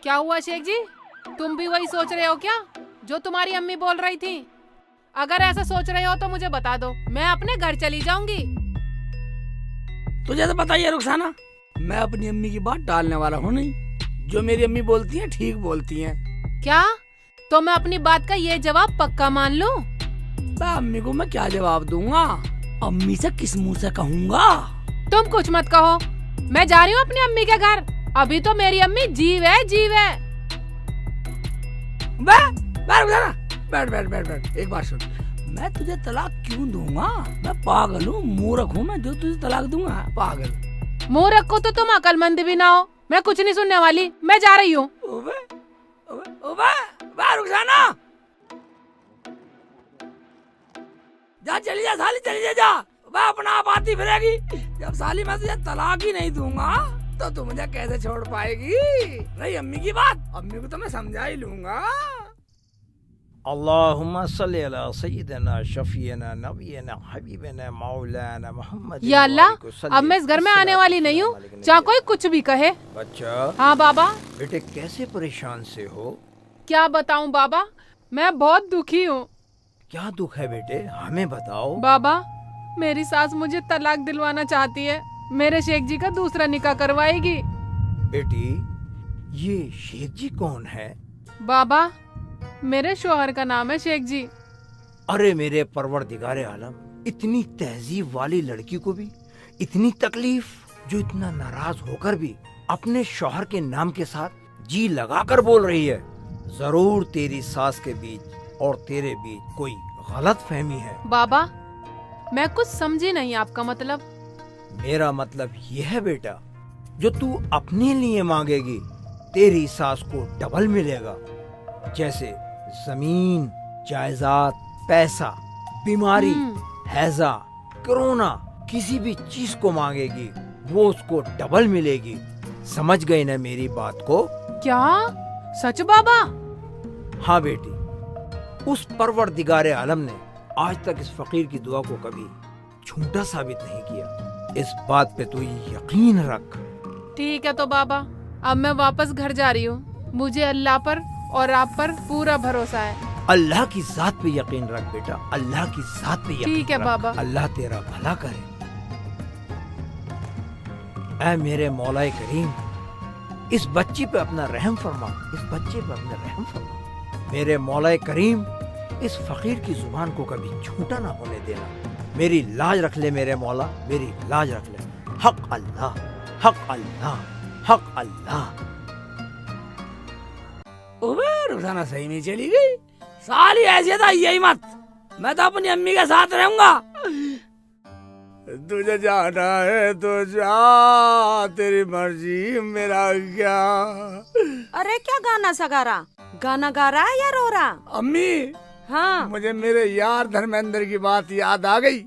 क्या हुआ शेख जी, तुम भी वही सोच रहे हो क्या जो तुम्हारी अम्मी बोल रही थी? अगर ऐसा सोच रहे हो तो मुझे बता दो, मैं अपने घर चली जाऊंगी। तुझे तो पता ही है रुखसाना, मैं अपनी अम्मी की बात टालने वाला हूँ नहीं। जो मेरी अम्मी बोलती है ठीक बोलती है। क्या? तो मैं अपनी बात का ये जवाब पक्का मान लूं? अम्मी को मैं क्या जवाब दूंगा? अम्मी से किस मुंह से कहूँगा? तुम कुछ मत कहो, मैं जा रही हूँ अपनी अम्मी के घर। अभी तो मेरी अम्मी जीव है, जीव है। बैठ बैठ बैठ बैठ। एक बात सुन, मैं तुझे तलाक क्यों दूंगा? मैं पागल हूँ, मूर्ख हूँ मैं जो तुझे तलाक दूंगा? पागल मूर्ख को तो तुम अकलमंद भी ना हो। मैं कुछ नहीं सुनने वाली, मैं जा रही हूँ। रुखसाना, जा चली जा साली, चली जा। वह अपना आप आती फिरेगी। जब साली मैं तुझे तलाक ही नहीं दूंगा तो तू मुझे कैसे छोड़ पाएगी? रही अम्मी की बात, अम्मी को तो मैं समझा ही लूंगा। अल्लाहुम्मा सल्ली अला सय्यिदना शफीना नबीना हबीबना मौलाना मोहम्मद। या अल्लाह, अब मैं इस घर में आने वाली नहीं हूँ, चाहे कोई कुछ भी कहे। बच्चा, हाँ बाबा। बेटे कैसे परेशान से हो? क्या बताऊँ बाबा, मैं बहुत दुखी हूँ। क्या दुख है बेटे, हमें बताओ। बाबा, मेरी सास मुझे तलाक दिलवाना चाहती है। मेरे शेख जी का दूसरा निकाह करवाएगी। बेटी, ये शेख जी कौन है? बाबा, मेरे शोहर का नाम है शेख जी। अरे मेरे परवरदिगारे आलम, इतनी तहजीब वाली लड़की को भी इतनी तकलीफ, जो इतना नाराज होकर भी अपने शौहर के नाम के साथ जी लगाकर बोल रही है। जरूर तेरी सास के बीच और तेरे बीच कोई गलत फहमी है। बाबा, मैं कुछ समझी नहीं आपका मतलब। मेरा मतलब यह है बेटा, जो तू अपने लिए मांगेगी तेरी सास को डबल मिलेगा। जैसे जमीन, जायदाद, पैसा, बीमारी, हैजा, कोरोना, किसी भी चीज को मांगेगी वो उसको डबल मिलेगी। समझ गई ना मेरी बात को? क्या सच बाबा? हाँ बेटी, उस परवरदिगारे आलम ने आज तक इस फकीर की दुआ को कभी झूठा साबित नहीं किया। इस बात पे तू यकीन रख। ठीक है तो बाबा, अब मैं वापस घर जा रही हूँ। मुझे अल्लाह पर और आप पर पूरा भरोसा है। अल्लाह की जात पे यकीन रख बेटा, अल्लाह की जात पे यकीन ठीक है रख। बाबा। अल्लाह तेरा भला करे। ऐ मेरे मौलाए करीम, इस बच्ची पे अपना रहम फरमा, इस बच्चे पे अपना रहम फरमा। मेरे मौलाए करीम, इस फकीर की जुबान को कभी झूठा ना होने देना। मेरी लाज रख ले मेरे मौला, मेरी लाज रख ले। हक अल्लाह, हक अल्लाह, हक अल्लाह। रुखसाना सही में चली गई। साली ऐसी था यही मत, मैं तो अपनी अम्मी के साथ रहूंगा। तुझे जाना है तो जा, तेरी मर्जी, मेरा क्या। अरे क्या गाना सगा रहा? गाना गा रहा है या रो रहा? अम्मी, हाँ, मुझे मेरे यार धर्मेंद्र की बात याद आ गई।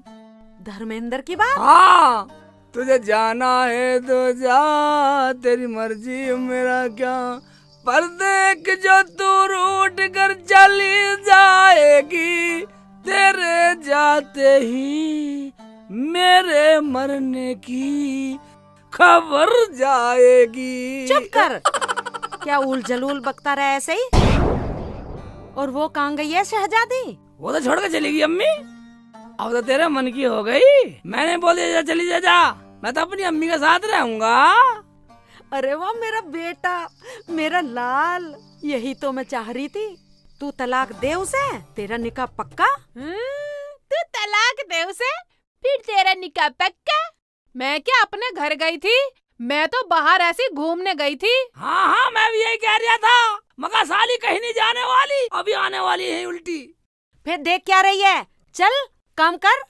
धर्मेंद्र की बात? हाँ, तुझे जाना है तो जा, तेरी मर्जी, मेरा क्या। पर देख जो तू रूठ कर चली जाएगी, तेरे जाते ही मेरे मरने की खबर जाएगी। चुप कर। क्या उल जलूल बकता रहा ऐसे ही? और वो कहाँ गई है शहजादी? वो तो छोड़ के चली गई अम्मी। अब तो तेरे मन की हो गई। मैंने बोल दिया चली जा, मैं तो अपनी अम्मी के साथ रहूंगा। अरे वाह मेरा बेटा, मेरा लाल, यही तो मैं चाह रही थी। तू तलाक दे उसे, तेरा निकाह पक्का। तू तलाक दे उसे, फिर तेरा निकाह पक्का? मैं क्या अपने घर गई थी? मैं तो बाहर ऐसी घूमने गई थी। हाँ हाँ, मैं भी यही कह रहा था, मगर साली कहीं नहीं जाने वाली, अभी आने वाली है उल्टी। फिर देख क्या रही है? चल काम कर,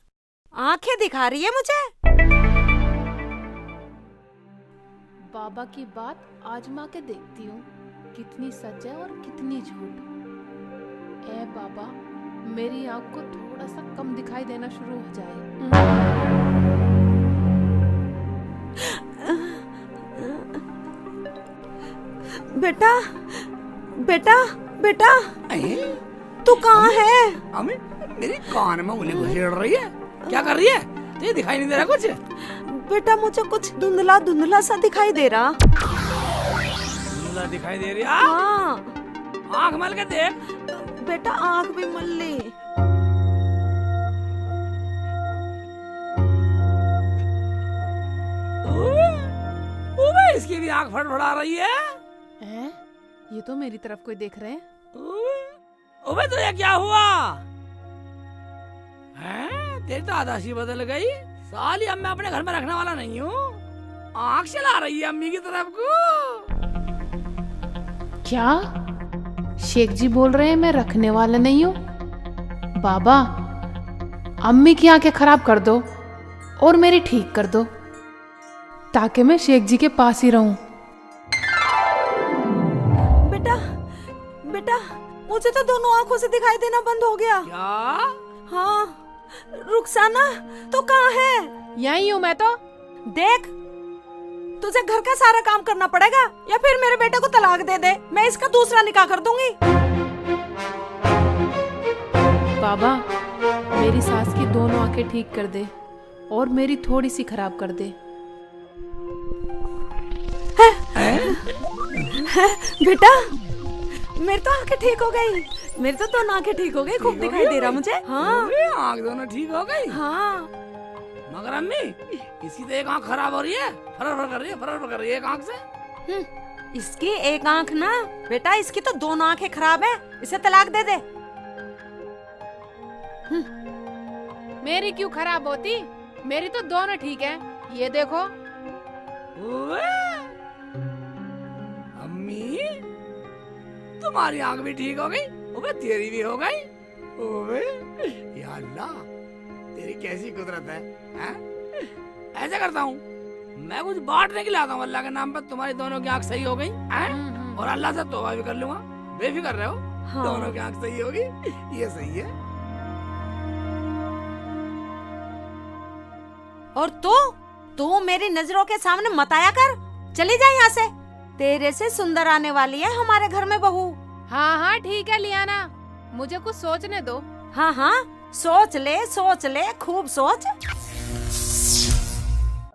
आंखें दिखा रही है मुझे। बाबा की बात आजमा के देखती हूँ, कितनी सच है और कितनी झूठ। ए बाबा, मेरी आँख को थोड़ा सा कम दिखाई देना शुरू हो जाए। बेटा, बेटा, बेटा, तू कहाँ है? अम्मी, मेरी कान में उंगली घुसेड़ रही है। क्या कर रही है? तुझे दिखाई नहीं दे रहा कुछ? बेटा मुझे कुछ धुंधला धुंधला सा दिखाई दे रहा। धुंधला दिखाई दे रही है। हाँ आँख मल के देख। बेटा आँख भी मल ली। ओए, इसकी भी आँख फड़फड़ा रही है। हैं? ये तो मेरी तरफ कोई देख रहे हैं। ओए तो ये क्या हुआ? हैं? तेरी तो आदर्शी बदल गई। साली अब मैं अपने घर में रखने वाला नहीं हूँ। आँख चला रही है अम्मी की तरफ को। क्या शेख जी बोल रहे हैं मैं रखने वाला नहीं हूँ? बाबा, अम्मी की आंखें खराब कर दो और मेरी ठीक कर दो, ताकि मैं शेख जी के पास ही रहूं। बेटा बेटा मुझे तो दोनों आंखों से दिखाई देना बंद हो गया। क्या? हाँ रुखसाना तो कहाँ है? यहीं हूँ मैं तो। देख तुझे घर का सारा काम करना पड़ेगा या फिर मेरे बेटे को तलाक दे दे, मैं इसका दूसरा निकाह कर दूंगी। बाबा, मेरी सास की दोनों आंखें ठीक कर दे और मेरी थोड़ी सी खराब कर दे। बेटा मेरी तो आंखें ठीक हो गई, मेरी तो दोनों आंखें ठीक हो गई, खूब दिखाई दे रहा मुझे। हाँ ओए, आँख दोनों ठीक हो गई। हाँ मगर अम्मी इसकी तो एक आँख खराब हो रही है, फरफर कर रही है, फरफर कर रही है एक आँख से। इसकी एक आंख ना बेटा, इसकी तो दोनों आंखें खराब है, इसे तलाक दे दे। मेरी क्यों खराब होती? मेरी तो दोनों ठीक है, ये देखो। ओए, अम्मी तुम्हारी आँख भी ठीक हो गई, ओए तेरी भी हो गई। ओए या अल्लाह, तेरी कैसी कुदरत है, हैं? ऐसे करता हूँ, मैं कुछ बांटने के लिए आता हूँ अल्लाह के नाम पर, तुम्हारी दोनों की आँख सही हो गई हैं? और अल्लाह से तौबा भी कर लूंगा, बेफिक्र रहो। हाँ। दोनों की आँख सही होगी, ये सही है। और तू मेरी नजरों के सामने मत आया कर, चली जा यहाँ से। तेरे से सुंदर आने वाली है हमारे घर में बहू। हाँ हाँ ठीक है लियाना, मुझे कुछ सोचने दो। हाँ हाँ सोच ले खूब सोच।